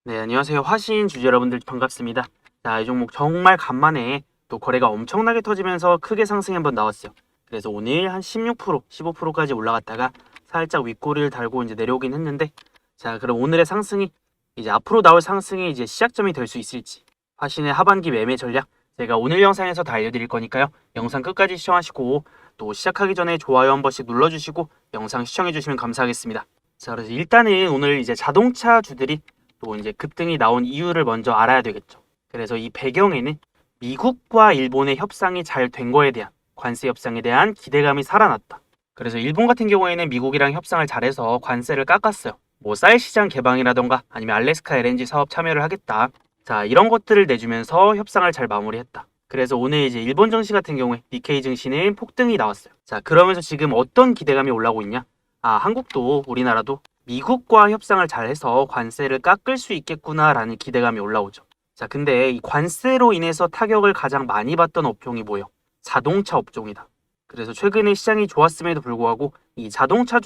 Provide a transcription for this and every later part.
네, 안녕하세요. 화신 주주 여러분들 반갑습니다. 자, 이 종목 정말 간만에 또 거래가 엄청나게 터지면서 크게 상승이 한번 나왔어요. 그래서 오늘 한 16%, 15%까지 올라갔다가 살짝 윗꼬리를 달고 이제 내려오긴 했는데, 자, 그럼 오늘의 상승이 이제 앞으로 나올 상승이 이제 시작점이 될 수 있을지, 화신의 하반기 매매 전략 제가 오늘 영상에서 다 알려드릴 거니까요. 영상 끝까지 시청하시고 또 시작하기 전에 좋아요 한 번씩 눌러주시고 영상 시청해주시면 감사하겠습니다. 자, 그래서 일단은 오늘 이제 자동차 주들이 또 이제 급등이 나온 이유를 먼저 알아야 되겠죠. 그래서 이 배경에는 미국과 일본의 협상이 잘 된 거에 대한 관세 협상에 대한 기대감이 살아났다. 그래서 일본 같은 경우에는 미국이랑 협상을 잘해서 관세를 깎았어요. 뭐 쌀 시장 개방이라던가 아니면 알래스카 LNG 사업 참여를 하겠다. 자, 이런 것들을 내주면서 협상을 잘 마무리했다. 그래서 오늘 이제 일본 증시 같은 경우에 니케이 증시는 폭등이 나왔어요. 자, 그러면서 지금 어떤 기대감이 올라오고 있냐? 한국도 우리나라도 미국과 협상을 잘해서 관세를 깎을 수 있겠구나라는 기대감이 올라오죠. 자, 근데 이 관세로 인해서 타격을 가장 많이 받던 업종이 뭐예요? 자동차 업종이다. 그래서 최근에 시장이 좋았음에도 불구하고 이 자동차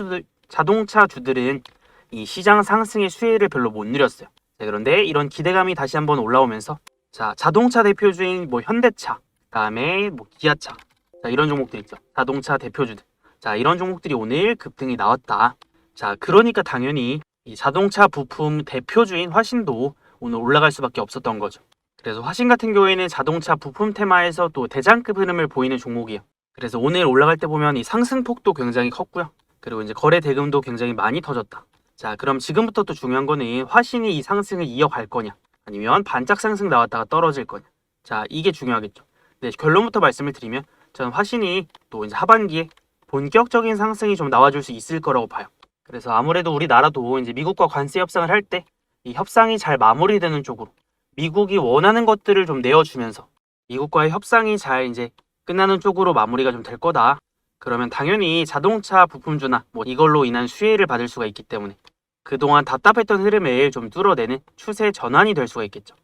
주들은 이 시장 상승의 수혜를 별로 못 누렸어요. 자, 그런데 이런 기대감이 다시 한번 올라오면서 자, 자동차 대표주인 뭐 현대차, 그다음에 뭐 기아차, 자, 이런 종목들 있죠. 자동차 대표주들. 자, 이런 종목들이 오늘 급등이 나왔다. 자, 그러니까 당연히 이 자동차 부품 대표주인 화신도 오늘 올라갈 수밖에 없었던 거죠. 그래서 화신 같은 경우에는 자동차 부품 테마에서 또 대장급 흐름을 보이는 종목이에요. 그래서 오늘 올라갈 때 보면 이 상승폭도 굉장히 컸고요. 그리고 이제 거래 대금도 굉장히 많이 터졌다. 자, 그럼 지금부터 또 중요한 거는 화신이 이 상승을 이어갈 거냐, 아니면 반짝 상승 나왔다가 떨어질 거냐. 자, 이게 중요하겠죠. 네, 결론부터 말씀을 드리면 저는 화신이 또 이제 하반기에 본격적인 상승이 좀 나와줄 수 있을 거라고 봐요. 그래서 아무래도 우리나라도 이제 미국과 관세 협상을 할 때 이 협상이 잘 마무리되는 쪽으로 미국이 원하는 것들을 좀 내어주면서 미국과의 협상이 잘 이제 끝나는 쪽으로 마무리가 좀 될 거다. 그러면 당연히 자동차 부품주나 뭐 이걸로 인한 수혜를 받을 수가 있기 때문에 그동안 답답했던 흐름을 좀 뚫어내는 추세 전환이 될 수가 있겠죠.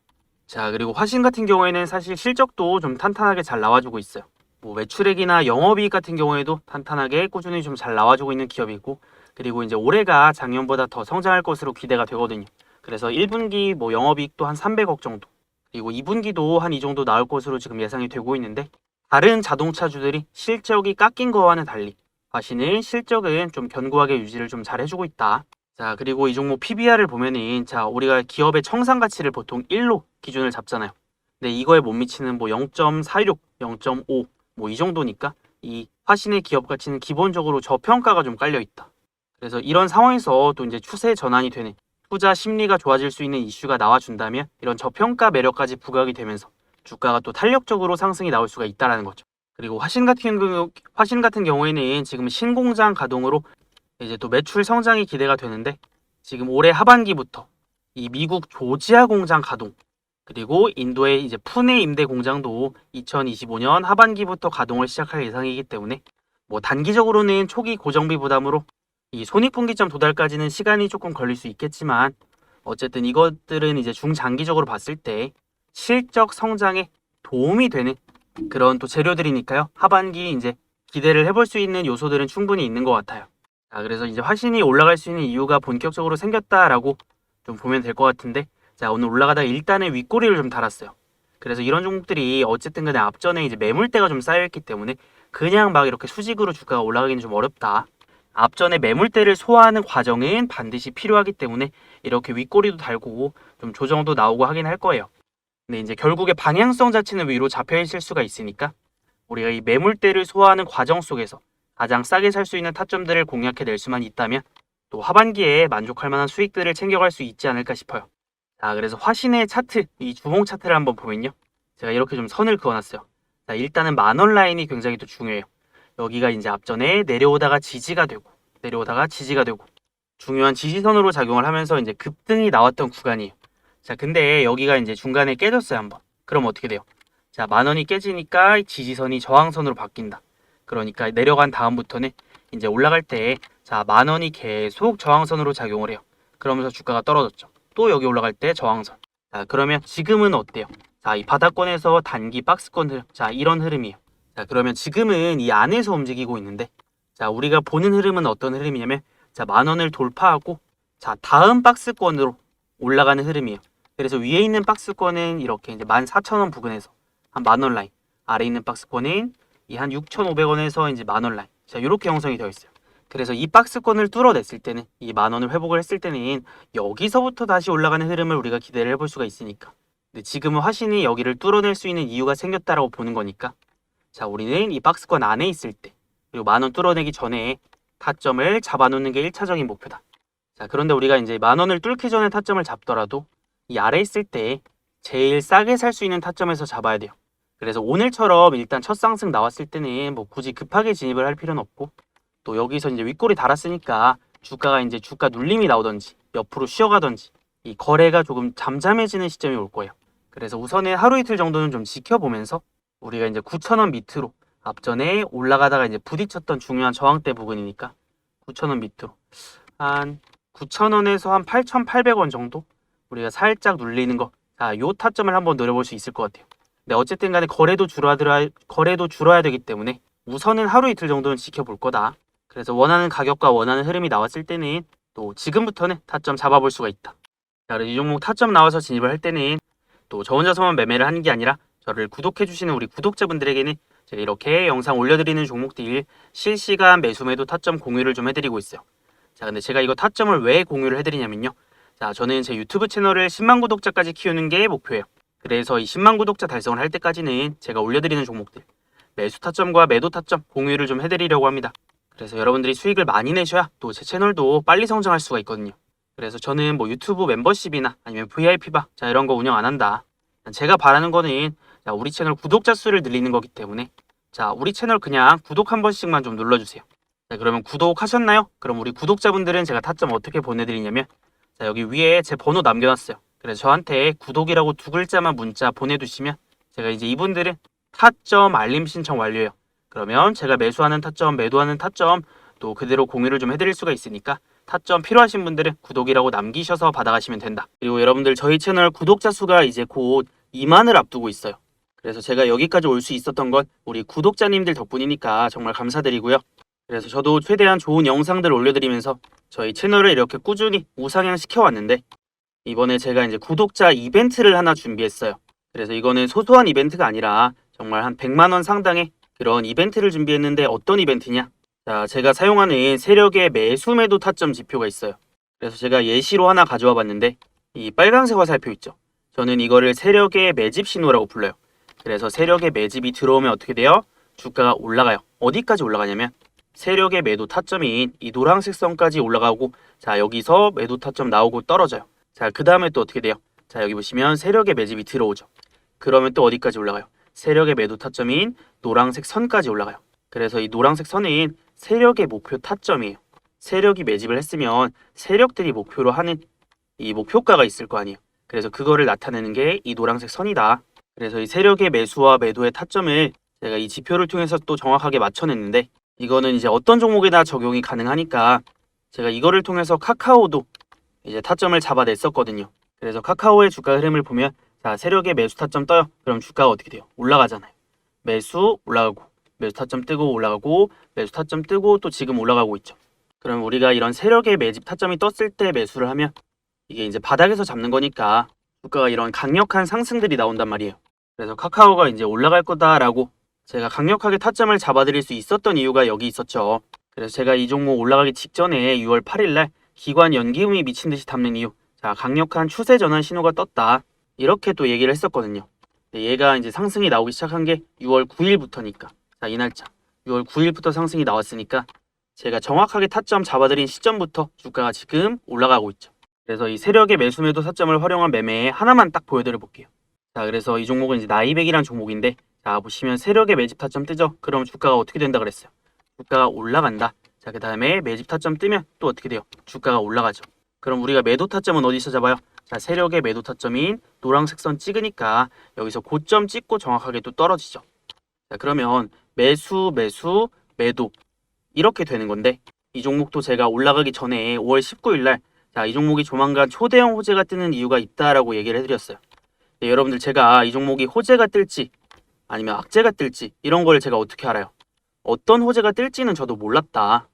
자, 그리고 화신 같은 경우에는 사실 실적도 좀 탄탄하게 잘 나와주고 있어요. 뭐 매출액이나 영업이익 같은 경우에도 탄탄하게 꾸준히 좀 잘 나와주고 있는 기업이고, 그리고 이제 올해가 작년보다 더 성장할 것으로 기대가 되거든요. 그래서 1분기 뭐 영업이익도 한 300억 정도, 그리고 2분기도 한 이 정도 나올 것으로 지금 예상이 되고 있는데, 다른 자동차주들이 실적이 깎인 거와는 달리 화신은 실적은 좀 견고하게 유지를 좀 잘 해주고 있다. 자, 그리고 이 종목 PBR을 보면은 자, 우리가 기업의 청산 가치를 보통 1로 기준을 잡잖아요. 근데 이거에 못 미치는 뭐 0.46, 0.5 뭐 이 정도니까 이 화신의 기업 가치는 기본적으로 저평가가 좀 깔려 있다. 그래서 이런 상황에서 또 이제 추세 전환이 되는 투자 심리가 좋아질 수 있는 이슈가 나와준다면 이런 저평가 매력까지 부각이 되면서 주가가 또 탄력적으로 상승이 나올 수가 있다라는 거죠. 그리고 화신 같은 경우에는 지금 신공장 가동으로 이제 또 매출 성장이 기대가 되는데, 지금 올해 하반기부터 이 미국 조지아 공장 가동, 그리고 인도의 이제 푸네 임대 공장도 2025년 하반기부터 가동을 시작할 예상이기 때문에 뭐 단기적으로는 초기 고정비 부담으로 이 손익분기점 도달까지는 시간이 조금 걸릴 수 있겠지만, 어쨌든 이것들은 이제 중장기적으로 봤을 때 실적 성장에 도움이 되는 그런 또 재료들이니까요. 하반기 이제 기대를 해볼 수 있는 요소들은 충분히 있는 것 같아요. 자, 그래서 이제 화신이 올라갈 수 있는 이유가 본격적으로 생겼다라고 좀 보면 될 것 같은데, 자, 오늘 올라가다가 일단은 윗꼬리를 좀 달았어요. 그래서 이런 종목들이 어쨌든 간에 앞전에 이제 매물대가 좀 쌓여있기 때문에 그냥 막 이렇게 수직으로 주가가 올라가기는 좀 어렵다. 앞전에 매물대를 소화하는 과정은 반드시 필요하기 때문에 이렇게 윗꼬리도 달고 좀 조정도 나오고 하긴 할 거예요. 근데 이제 결국에 방향성 자체는 위로 잡혀 있을 수가 있으니까 우리가 이 매물대를 소화하는 과정 속에서 가장 싸게 살 수 있는 타점들을 공략해낼 수만 있다면 또 하반기에 만족할 만한 수익들을 챙겨갈 수 있지 않을까 싶어요. 자, 그래서 화신의 차트, 이 주봉 차트를 한번 보면요. 제가 이렇게 좀 선을 그어놨어요. 자, 일단은 만원 라인이 굉장히 또 중요해요. 여기가 이제 앞전에 내려오다가 지지가 되고, 내려오다가 지지가 되고, 중요한 지지선으로 작용을 하면서 이제 급등이 나왔던 구간이에요. 자, 근데 여기가 이제 중간에 깨졌어요, 한번. 그럼 어떻게 돼요? 자, 만원이 깨지니까 지지선이 저항선으로 바뀐다. 그러니까 내려간 다음부터는 이제 올라갈 때, 자, 만원이 계속 저항선으로 작용을 해요. 그러면서 주가가 떨어졌죠. 또 여기 올라갈 때 저항선. 자, 그러면 지금은 어때요? 자, 이 바닥권에서 단기 박스권 흐름. 자, 이런 흐름이에요. 자, 그러면 지금은 이 안에서 움직이고 있는데, 자, 우리가 보는 흐름은 어떤 흐름이냐면, 자, 만원을 돌파하고, 자, 다음 박스권으로 올라가는 흐름이에요. 그래서 위에 있는 박스권은 이렇게 이제 14,000원 부근에서 한 만원 라인, 아래 있는 박스권은 이 한 6,500원에서 이제 만원 라인. 자, 이렇게 형성이 되어 있어요. 그래서 이 박스권을 뚫어냈을 때는, 이 만원을 회복을 했을 때는 여기서부터 다시 올라가는 흐름을 우리가 기대를 해볼 수가 있으니까. 근데 지금은 화신이 여기를 뚫어낼 수 있는 이유가 생겼다라고 보는 거니까, 자, 우리는 이 박스권 안에 있을 때, 그리고 만원 뚫어내기 전에 타점을 잡아놓는 게 1차적인 목표다. 자, 그런데 우리가 이제 만원을 뚫기 전에 타점을 잡더라도 이 아래 있을 때 제일 싸게 살 수 있는 타점에서 잡아야 돼요. 그래서 오늘처럼 일단 첫 상승 나왔을 때는 뭐 굳이 급하게 진입을 할 필요는 없고, 또 여기서 이제 윗골이 달았으니까 주가가 이제 주가 눌림이 나오던지 옆으로 쉬어가던지 이 거래가 조금 잠잠해지는 시점이 올 거예요. 그래서 우선은 하루 이틀 정도는 좀 지켜보면서 우리가 이제 9,000원 밑으로, 앞전에 올라가다가 이제 부딪혔던 중요한 저항대 부근이니까 9,000원 밑으로 한 9,000원에서 한 8,800원 정도 우리가 살짝 눌리는 거, 자, 요 타점을 한번 노려볼 수 있을 것 같아요. 근데 어쨌든 간에 거래도 줄어야 되기 때문에 우선은 하루 이틀 정도는 지켜볼 거다. 그래서 원하는 가격과 원하는 흐름이 나왔을 때는 또 지금부터는 타점 잡아볼 수가 있다. 자, 그래서 이 종목 타점 나와서 진입을 할 때는 또 저 혼자서만 매매를 하는 게 아니라 저를 구독해주시는 우리 구독자분들에게는 제가 이렇게 영상 올려드리는 종목들 실시간 매수 매도 타점 공유를 좀 해드리고 있어요. 자, 근데 제가 이거 타점을 왜 공유를 해드리냐면요. 자, 저는 제 유튜브 채널을 10만 구독자까지 키우는 게 목표예요. 그래서 이 10만 구독자 달성을 할 때까지는 제가 올려드리는 종목들 매수 타점과 매도 타점 공유를 좀 해드리려고 합니다. 그래서 여러분들이 수익을 많이 내셔야 또 제 채널도 빨리 성장할 수가 있거든요. 그래서 저는 뭐 유튜브 멤버십이나 아니면 VIP바, 자, 이런 거 운영 안 한다. 제가 바라는 거는, 자, 우리 채널 구독자 수를 늘리는 거기 때문에, 자, 우리 채널 그냥 구독 한 번씩만 좀 눌러주세요. 자, 그러면 구독하셨나요? 그럼 우리 구독자분들은 제가 타점 어떻게 보내드리냐면, 자, 여기 위에 제 번호 남겨놨어요. 그래서 저한테 구독이라고 두 글자만 문자 보내두시면 제가 이제 이분들은 타점 알림 신청 완료예요. 그러면 제가 매수하는 타점, 매도하는 타점 또 그대로 공유를 좀 해드릴 수가 있으니까 타점 필요하신 분들은 구독이라고 남기셔서 받아가시면 된다. 그리고 여러분들 저희 채널 구독자 수가 이제 곧 2만을 앞두고 있어요. 그래서 제가 여기까지 올 수 있었던 건 우리 구독자님들 덕분이니까 정말 감사드리고요. 그래서 저도 최대한 좋은 영상들 올려드리면서 저희 채널을 이렇게 꾸준히 우상향 시켜왔는데, 이번에 제가 이제 구독자 이벤트를 하나 준비했어요. 그래서 이거는 소소한 이벤트가 아니라 정말 한 100만 원 상당의 그런 이벤트를 준비했는데, 어떤 이벤트냐? 자, 제가 사용하는 세력의 매수 매도 타점 지표가 있어요. 그래서 제가 예시로 하나 가져와 봤는데, 이 빨간색 화살표 있죠? 저는 이거를 세력의 매집 신호라고 불러요. 그래서 세력의 매집이 들어오면 어떻게 돼요? 주가가 올라가요. 어디까지 올라가냐면 세력의 매도 타점인 이 노란색 선까지 올라가고, 자, 여기서 매도 타점 나오고 떨어져요. 자, 그 다음에 또 어떻게 돼요? 자, 여기 보시면 세력의 매집이 들어오죠. 그러면 또 어디까지 올라가요? 세력의 매도 타점인 노란색 선까지 올라가요. 그래서 이 노란색 선은 세력의 목표 타점이에요. 세력이 매집을 했으면 세력들이 목표로 하는 이 목표가가 있을 거 아니에요. 그래서 그거를 나타내는 게 이 노란색 선이다. 그래서 이 세력의 매수와 매도의 타점을 제가 이 지표를 통해서 또 정확하게 맞춰냈는데, 이거는 이제 어떤 종목에나 적용이 가능하니까 제가 이거를 통해서 카카오도 이제 타점을 잡아냈었거든요. 그래서 카카오의 주가 흐름을 보면, 자, 세력의 매수 타점 떠요. 그럼 주가가 어떻게 돼요? 올라가잖아요. 매수 올라가고, 매수 타점 뜨고 올라가고, 매수 타점 뜨고 또 지금 올라가고 있죠. 그럼 우리가 이런 세력의 매집 타점이 떴을 때 매수를 하면 이게 이제 바닥에서 잡는 거니까 주가가 이런 강력한 상승들이 나온단 말이에요. 그래서 카카오가 이제 올라갈 거다라고 제가 강력하게 타점을 잡아드릴 수 있었던 이유가 여기 있었죠. 그래서 제가 이 종목 올라가기 직전에 6월 8일날 기관 연기음이 미친 듯이 담는 이유, 자, 강력한 추세 전환 신호가 떴다, 이렇게 또 얘기를 했었거든요. 얘가 이제 상승이 나오기 시작한 게 6월 9일부터니까, 자, 이 날짜 6월 9일부터 상승이 나왔으니까 제가 정확하게 타점 잡아드린 시점부터 주가가 지금 올라가고 있죠. 그래서 이 세력의 매수 매도 타점을 활용한 매매 하나만 딱 보여드려 볼게요. 자, 그래서 이 종목은 이제 나이백이라는 종목인데, 자, 보시면 세력의 매집 타점 뜨죠? 그럼 주가가 어떻게 된다 그랬어요? 주가가 올라간다. 자, 그 다음에 매집 타점 뜨면 또 어떻게 돼요? 주가가 올라가죠. 그럼 우리가 매도 타점은 어디서 잡아요? 자, 세력의 매도 타점인 노란색 선 찍으니까 여기서 고점 찍고 정확하게 또 떨어지죠. 자, 그러면 매수, 매수, 매도 이렇게 되는 건데, 이 종목도 제가 올라가기 전에 5월 19일 날, 자, 이 종목이 조만간 초대형 호재가 뜨는 이유가 있다라고 얘기를 해드렸어요. 네, 여러분들 제가 이 종목이 호재가 뜰지 아니면 악재가 뜰지 이런 걸 제가 어떻게 알아요? 어떤 호재가 뜰지는 저도 몰랐다.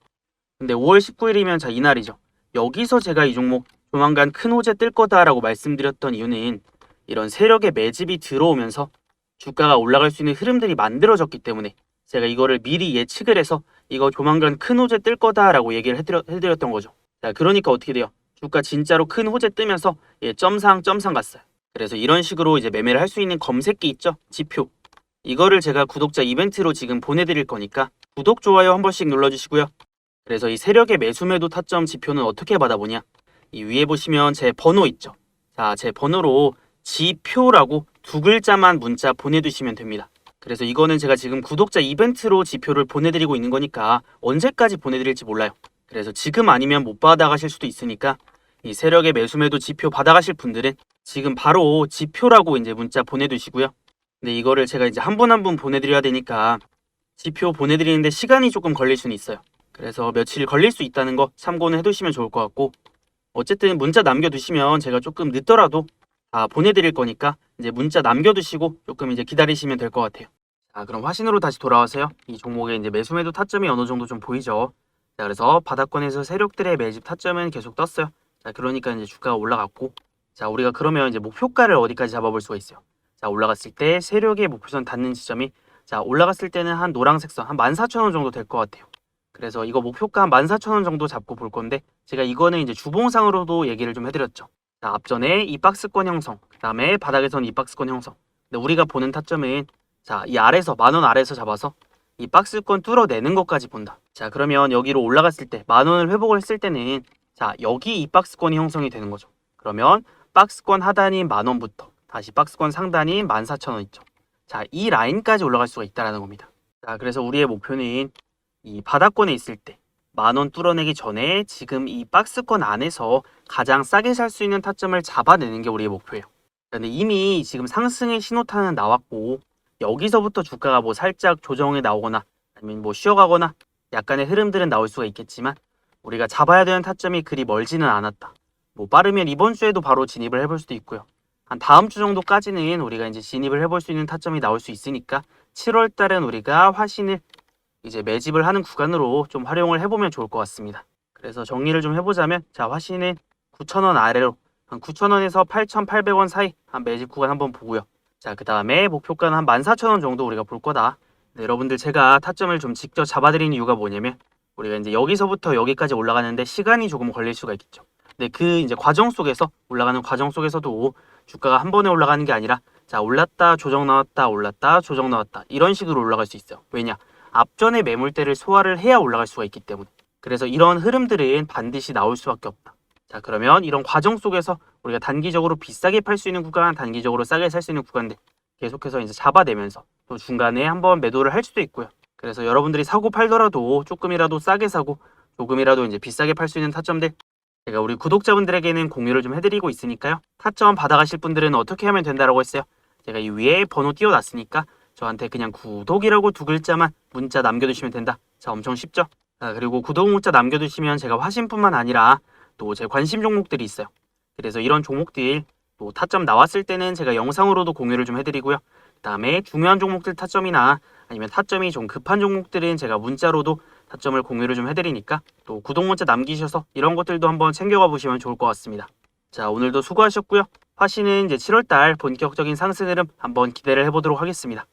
근데 5월 19일이면 자, 이날이죠. 여기서 제가 이 종목 조만간 큰 호재 뜰 거다라고 말씀드렸던 이유는 이런 세력의 매집이 들어오면서 주가가 올라갈 수 있는 흐름들이 만들어졌기 때문에 제가 이거를 미리 예측을 해서 이거 조만간 큰 호재 뜰 거다라고 얘기를 해드렸던 거죠. 자, 그러니까 어떻게 돼요? 주가 진짜로 큰 호재 뜨면서 점상 갔어요. 그래서 이런 식으로 이제 매매를 할 수 있는 검색기 있죠? 지표. 이거를 제가 구독자 이벤트로 지금 보내드릴 거니까 구독, 좋아요 한 번씩 눌러주시고요. 그래서 이 세력의 매수매도 타점 지표는 어떻게 받아보냐? 이 위에 보시면 제 번호 있죠? 자, 제 번호로 지표라고 두 글자만 문자 보내두시면 됩니다. 그래서 이거는 제가 지금 구독자 이벤트로 지표를 보내드리고 있는 거니까 언제까지 보내드릴지 몰라요. 그래서 지금 아니면 못 받아가실 수도 있으니까 이 세력의 매수매도 지표 받아가실 분들은 지금 바로 지표라고 이제 문자 보내두시고요. 근데 이거를 제가 이제 한 분 한 분 보내드려야 되니까 지표 보내드리는데 시간이 조금 걸릴 수는 있어요. 그래서 며칠 걸릴 수 있다는 거 참고는 해두시면 좋을 것 같고, 어쨌든 문자 남겨두시면 제가 조금 늦더라도 다 보내드릴 거니까 이제 문자 남겨두시고 조금 이제 기다리시면 될 것 같아요. 자, 그럼 화신으로 다시 돌아와서요. 이 종목의 이제 매수매도 타점이 어느 정도 좀 보이죠. 자, 그래서 바닥권에서 세력들의 매집 타점은 계속 떴어요. 자, 그러니까 이제 주가가 올라갔고, 자, 우리가 그러면 이제 목표가를 어디까지 잡아볼 수가 있어요. 자, 올라갔을 때 세력의 목표선 닿는 지점이, 자, 올라갔을 때는 한 노란색 선, 한 14,000원 정도 될 것 같아요. 그래서 이거 목표가 한 14,000원 정도 잡고 볼 건데, 제가 이거는 이제 주봉상으로도 얘기를 좀 해드렸죠. 자, 앞전에 이 박스권 형성, 그 다음에 바닥에선 이 박스권 형성. 근데 우리가 보는 타점은, 자, 이 아래서, 10,000원 아래에서 잡아서 이 박스권 뚫어내는 것까지 본다. 자, 그러면 여기로 올라갔을 때, 10,000원을 회복을 했을 때는, 자, 여기 이 박스권이 형성이 되는 거죠. 그러면 박스권 하단인 10,000원부터 다시 박스권 상단인 14,000원 있죠. 자, 이 라인까지 올라갈 수가 있다는 겁니다. 자, 그래서 우리의 목표는 이 바닥권에 있을 때 10,000원 뚫어내기 전에 지금 이 박스권 안에서 가장 싸게 살 수 있는 타점을 잡아내는 게 우리의 목표예요. 근데 이미 지금 상승의 신호탄은 나왔고, 여기서부터 주가가 뭐 살짝 조정이 나오거나 아니면 뭐 쉬어가거나 약간의 흐름들은 나올 수가 있겠지만, 우리가 잡아야 되는 타점이 그리 멀지는 않았다. 뭐 빠르면 이번 주에도 바로 진입을 해볼 수도 있고요. 한 다음 주 정도까지는 우리가 이제 진입을 해볼 수 있는 타점이 나올 수 있으니까 7월 달은 우리가 화신을 이제 매집을 하는 구간으로 좀 활용을 해보면 좋을 것 같습니다. 그래서 정리를 좀 해보자면, 자, 화신은 9,000원 아래로 한 9,000원에서 8,800원 사이 한 매집 구간 한번 보고요. 자, 그 다음에 목표가는 한 14,000원 정도 우리가 볼 거다. 네, 여러분들 제가 타점을 좀 직접 잡아드리는 이유가 뭐냐면, 우리가 이제 여기서부터 여기까지 올라가는데 시간이 조금 걸릴 수가 있겠죠. 근데 그 이제 과정 속에서, 올라가는 과정 속에서도 주가가 한 번에 올라가는 게 아니라, 자, 올랐다 조정 나왔다 올랐다 조정 나왔다 이런 식으로 올라갈 수 있어요. 왜냐? 앞전의 매물대를 소화를 해야 올라갈 수가 있기 때문에. 그래서 이런 흐름들은 반드시 나올 수밖에 없다. 자, 그러면 이런 과정 속에서 우리가 단기적으로 비싸게 팔 수 있는 구간, 단기적으로 싸게 살 수 있는 구간들 계속해서 이제 잡아내면서 또 중간에 한번 매도를 할 수도 있고요. 그래서 여러분들이 사고 팔더라도 조금이라도 싸게 사고 조금이라도 이제 비싸게 팔 수 있는 타점들 제가 우리 구독자분들에게는 공유를 좀 해드리고 있으니까요. 타점 받아가실 분들은 어떻게 하면 된다라고 했어요? 제가 이 위에 번호 띄워놨으니까 저한테 그냥 구독이라고 두 글자만 문자 남겨두시면 된다. 자, 엄청 쉽죠? 자, 그리고 구독 문자 남겨두시면 제가 화신뿐만 아니라 또 제 관심 종목들이 있어요. 그래서 이런 종목들 또 타점 나왔을 때는 제가 영상으로도 공유를 좀 해드리고요. 그 다음에 중요한 종목들 타점이나 아니면 타점이 좀 급한 종목들은 제가 문자로도 타점을 공유를 좀 해드리니까 또 구독 문자 남기셔서 이런 것들도 한번 챙겨가 보시면 좋을 것 같습니다. 자, 오늘도 수고하셨고요. 화신은 이제 7월달 본격적인 상승 흐름 한번 기대를 해보도록 하겠습니다.